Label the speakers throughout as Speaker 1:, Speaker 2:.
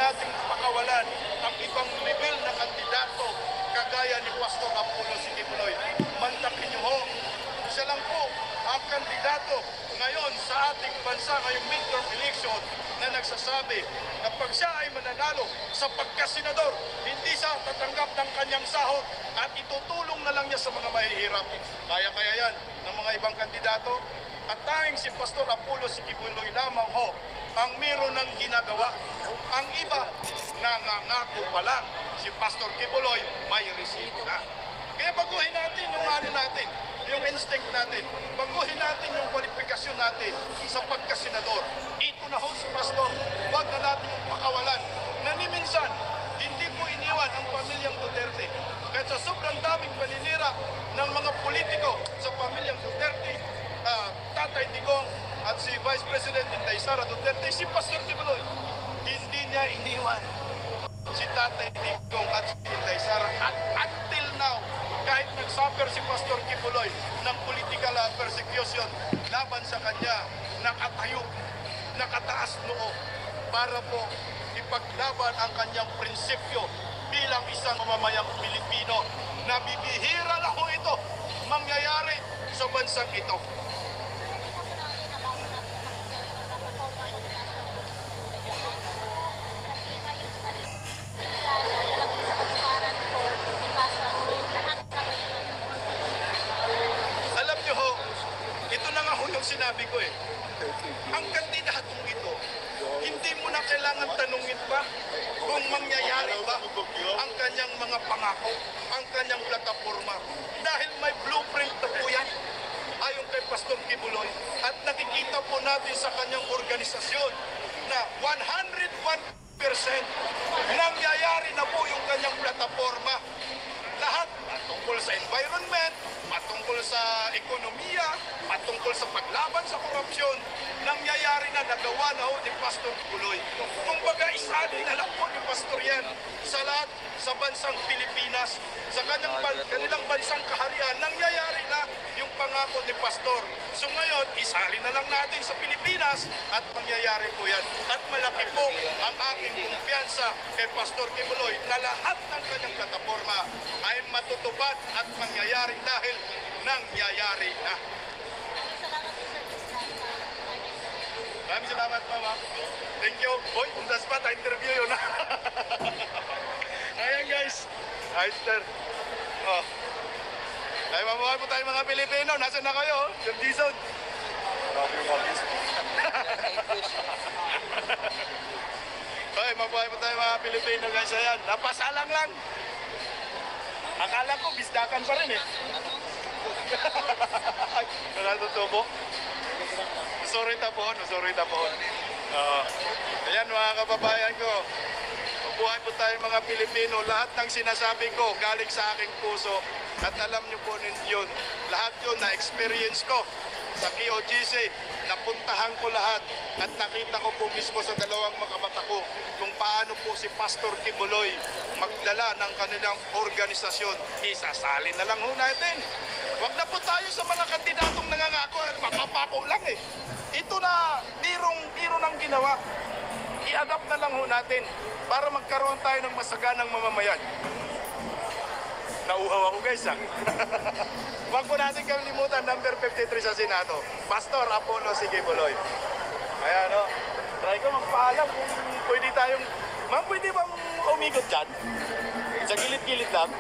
Speaker 1: nating pakawalan ang ibang level na kandidato kagaya ni Pastor Apollo C. Quiboloy. Mantakin niyo ho, siya lang po ang kandidato ngayon sa ating bansa ngayong midterm election na nagsasabi na pag siya ay mananalo sa pagkasenador, hindi siya tatanggap ng kanyang sahod at itutulong na lang niya sa mga mahihirap. Kaya yan ng mga ibang kandidato at tanging si Pastor Apollo C. Quiboloy lamang ho ang meron ng ginagawa. Ang iba, nangangako pa lang. Si Pastor Quiboloy may resibo na. Kaya baguhin natin yung natin, yung instinct natin. Baguhin natin yung kwalifikasyon natin sa pagkasenador. Ito na ho si Pastor, huwag na natin yung pakawalan. Na ni minsan, hindi po iniwan ang pamilyang Duterte. Kahit sa sobrang daming paninira ng mga politiko sa pamilyang Duterte, Tatay Digong at si Vice President Inday Sara Duterte, si Pastor Quiboloy, hindi niya iniwan si Tatay Digong at si Inday Sara. At until now, kahit nagsuffer si Pastor Quiboloy ng political persecution laban sa kanya, nakatayo, nakataas noo para po ipaglaban ang kanyang prinsipyo bilang isang mamamayang Pilipino. Nabibihira lang ho ito mangyayari sa bansang ito. Alam niyo ho, ito na nga ho yung sinabi ko eh. Ang kandidatong ito, hindi mo na kailangan tanungin pa kung mangyayari ba ang kanyang mga pangako, ang kanyang plataforma. Dahil may blueprint na po yan, ayon kay Pastor Quiboloy. At nakikita po natin sa kanyang organisasyon na 101% nangyayari na po yung kanyang plataforma. Lahat patungkol sa environment, patungkol sa ekonomiya, patungkol sa paglaban sa korupsyon, nangyayari na, nagawa na ho ni Pastor Quiboloy. Kung baga, isali na lang po ni Pastor yan sa lahat sa bansang Pilipinas, sa kanilang bansang kaharian, nangyayari na yung pangako ni Pastor. So ngayon, isali na lang natin sa Pilipinas at mangyayari po yan. At malaki po ang aking kumpiyansa kay Pastor Quiboloy na lahat ng kanyang plataforma ay matutupad at mangyayari dahil nangyayari na. Maraming salamat, Mama. Thank you. Boy, on the spot, interview yun. Ayan, guys. Hi, sir. Oh. Ay, mabuhay po tayo mga Pilipino. Nasaan na kayo? Sir Jason. Ay, mabuhay po tayo mga Pilipino, guys. Ayan, napasalang lang. Akala ko, bisdakan pa rin eh. Ay, natutubo. Sorry tapon. Ayan mga kababayan ko, mabuhay po tayo mga Pilipino. Lahat ng sinasabi ko galing sa aking puso at alam niyo po yun. Lahat yun na-experience ko sa QOGC. Napuntahan ko lahat at nakita ko po mismo sa dalawang mga mata ko kung paano po si Pastor Quiboloy magdala ng kanilang organisasyon. Isasali na lang ho natin. Huwag na po tayo sa mga kandidatong nangangako at mapapako lang eh. Ito na, biro ng ginawa. I-adapt na lang ho natin para magkaroon tayo ng masaganang mamamayan. Nauhaw ako guys ha. Huwag po natin kalimutan, number 53 sa Senado, Pastor Apollo C. Quiboloy. Ayan o, try ko magpaalam kung pwede tayong, ma'am pwede bang umikot dyan? Sa gilid-gilid lang?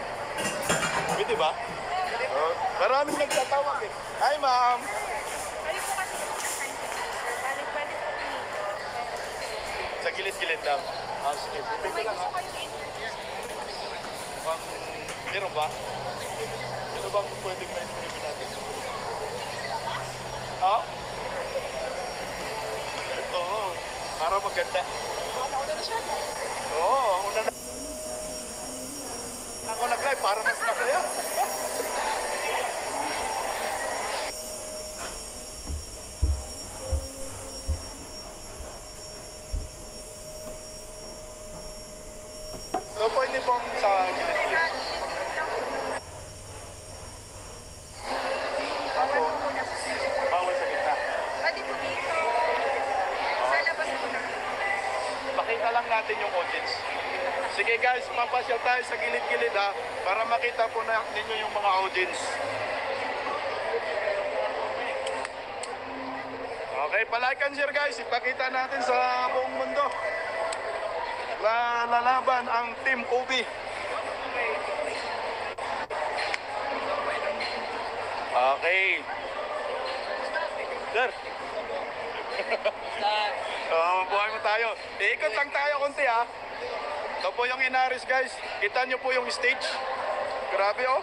Speaker 1: Pwede ba? Oh, maraming nagtatawag eh. Hi ma'am. Sa gilid-gilid lang. Sige, pwede lang ha. Meron ba? Ano bang pwedeng may pwede natin? Ha? Ito, para maganda. Oo, ako na. Ako nag-live para mas masaya. So, pwede pong sa gilid-gilid. makita lang natin yung audience. Sige guys, papasyal tayo sa gilid-gilid ha, para makita po na ninyo yung mga audience. Okay, palike and share guys, ipakita natin sa buong mundo. Lalaban ang Team OB. Okay. Sir. Buhay mo tayo. Iikot lang tayo konti ha. Ito po yung Inaris guys. Kita nyo po yung stage. Grabe oh.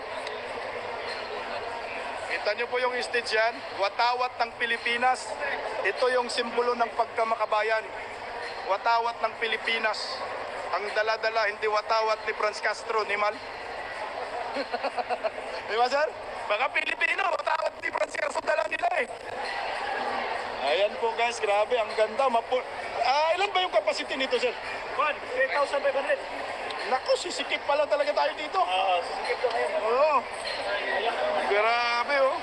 Speaker 1: Kita nyo po yung stage yan. Watawat ng Pilipinas. Ito yung simbolo ng pagkamakabayan. Watawat ng Pilipinas. Ang dala-dala, hindi watawat ni Franz Castro, ni Mal. Di ba sir? Mga Pilipino, watawat ni Franz Castro dala nila eh. Ayan po guys, grabe, ang ganda. Ilan ba yung capacity nito sir? 3,500. Naku, sisikip pala talaga tayo dito.
Speaker 2: Sisikip ko ngayon.
Speaker 1: Oo. Grabe oh.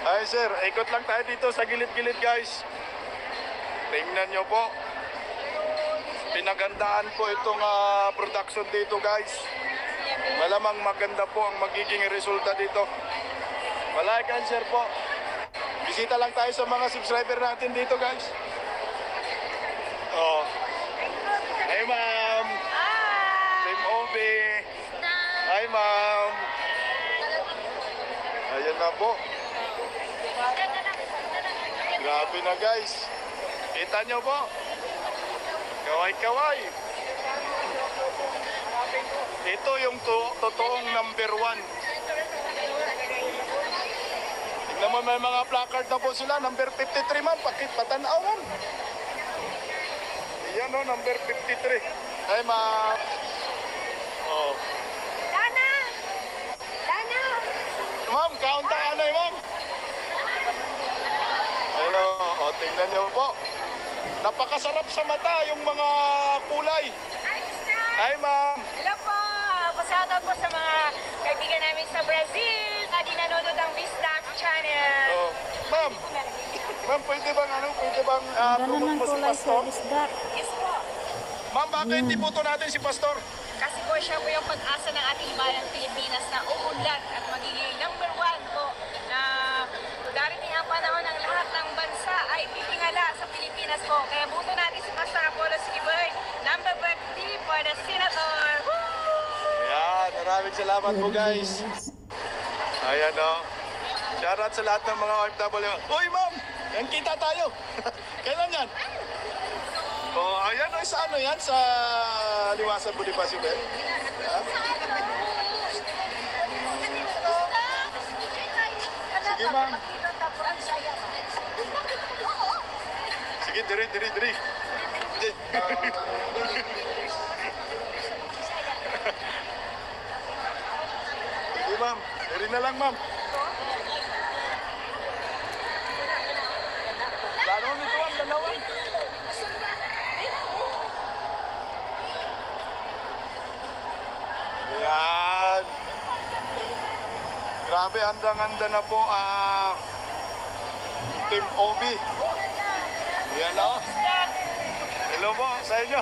Speaker 1: Ay sir, ikot lang tayo dito sa gilid-gilid guys. Tingnan nyo po. Pinagandaan po itong production dito guys. Malamang maganda po ang magiging resulta dito. Like and share po. Bisita lang tayo sa mga subscriber natin dito guys. Oh. Hey ma'am. Team OB. Hi ma'am. Ayan na po. Grabe na guys. Kita nyo po. Kaway-kaway. Ito yung totoong number 1. Tignan mo, may mga placard na po sila. Number 53 man, patanawan. Yan o, number 53. Ay ma'am. Oh.
Speaker 3: Dana! Dana!
Speaker 1: Ma'am, kaunta ka na ma'am. Hello, o tingnan niyo po. Napakasarap sa mata yung mga kulay. Hi ma'am.
Speaker 3: Hello po! Pasalamat po sa mga kaibigan namin sa Brazil na dinanonood ang Vlog Channel.
Speaker 1: Oh, ma'am. Ma'am, pwede bang promote mo si Pastor?
Speaker 3: Yes po.
Speaker 1: Ma'am, bakit hindi po natin si Pastor?
Speaker 3: Kasi po siya po yung pag-asa ng ating bayang Pilipinas na uunlad at magiging number 1 po na darating ang panahon ng lahat ng bansa ay titingala sa Pilipinas po. Kaya buto natin si Pastor Apollo Sigiboy, number 30 for the Senator. Woo!
Speaker 1: Yan, maraming salamat po guys. Ayan o. Shoutout sa lahat ng mga OFW. Uy ma'am, yan kita tayo. Kailan yan? Oh, ayan o, sa ano yan? Sa Liwasan Bonifacio Ben? Sige ma'am. Sige, diri. Sige ma'am, diri na lang ma'am. Lalo nito ang dalawa. Yan. Grabe, handang-handa na po Team OB. Yan o. Hello po sa inyo.